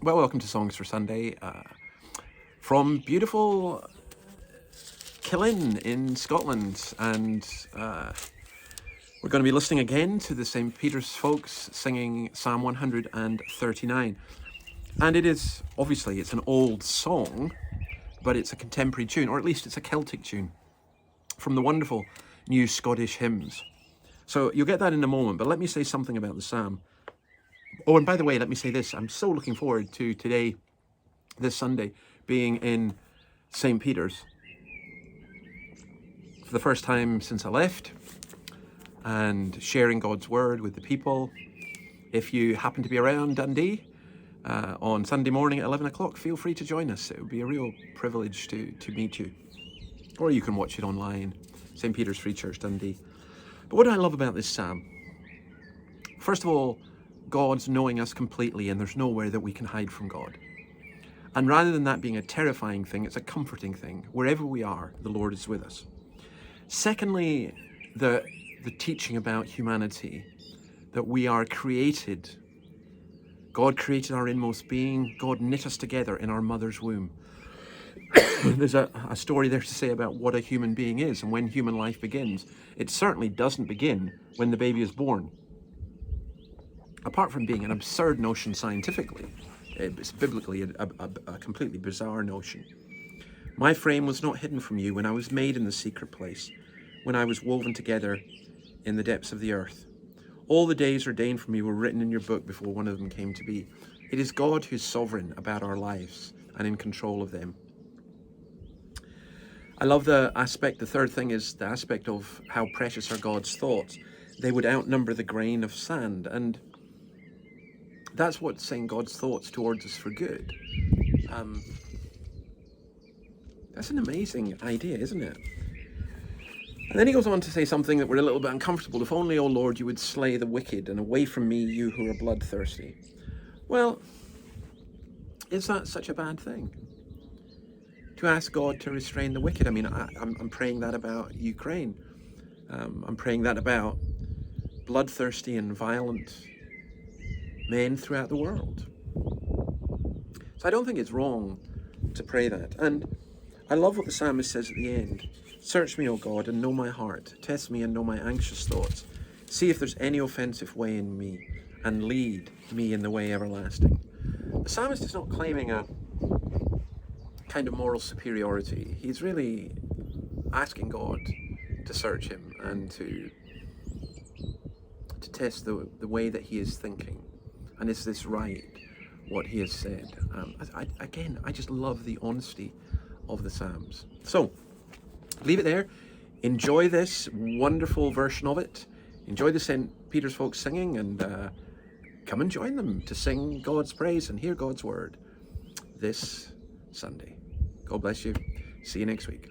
Well, welcome to Songs for Sunday from beautiful Killin in Scotland, and we're going to be listening again to the St. Peter's folks singing Psalm 139. And it is, obviously, it's an old song, but it's a contemporary tune, or at least it's a Celtic tune from the wonderful New Scottish Hymns. So you'll get that in a moment, but let me say something about the psalm. Oh, and by the way, let me say this. I'm so looking forward to today, this Sunday, being in St. Peter's for the first time since I left and sharing God's word with the people. If you happen to be around Dundee on Sunday morning at 11 o'clock, feel free to join us. It would be a real privilege to meet you. Or you can watch it online, St. Peter's Free Church, Dundee. But what do I love about this psalm? First of all, God's knowing us completely, and there's nowhere that we can hide from God. And rather than that being a terrifying thing, it's a comforting thing. Wherever we are, the Lord is with us. Secondly, the teaching about humanity, that we are created. God created our inmost being. God knit us together in our mother's womb. There's a story there to say about what a human being is and when human life begins. It certainly doesn't begin when the baby is born. Apart from being an absurd notion scientifically, it's biblically a completely bizarre notion. My frame was not hidden from you when I was made in the secret place, when I was woven together in the depths of the earth. All the days ordained for me were written in your book before one of them came to be. It is God who's sovereign about our lives and in control of them. I love the third thing is the aspect of how precious are God's thoughts. They would outnumber the grain of sand, and that's what's saying God's thoughts towards us for good. That's an amazing idea, isn't it? And then he goes on to say something that we're a little bit uncomfortable. If only, O Lord, you would slay the wicked, and away from me, you who are bloodthirsty. Well, is that such a bad thing? To ask God to restrain the wicked? I mean, I'm praying that about Ukraine. I'm praying that about bloodthirsty and violent men throughout the world. So I don't think it's wrong to pray that. And I love what the psalmist says at the end. Search me, O God, and know my heart. Test me and know my anxious thoughts. See if there's any offensive way in me, and lead me in the way everlasting. The psalmist is not claiming a kind of moral superiority. He's really asking God to search him and to test the way that he is thinking. And is this right, what he has said? I just love the honesty of the Psalms. So, leave it there. Enjoy this wonderful version of it. Enjoy the St. Peter's folks singing, and come and join them to sing God's praise and hear God's word this Sunday. God bless you. See you next week.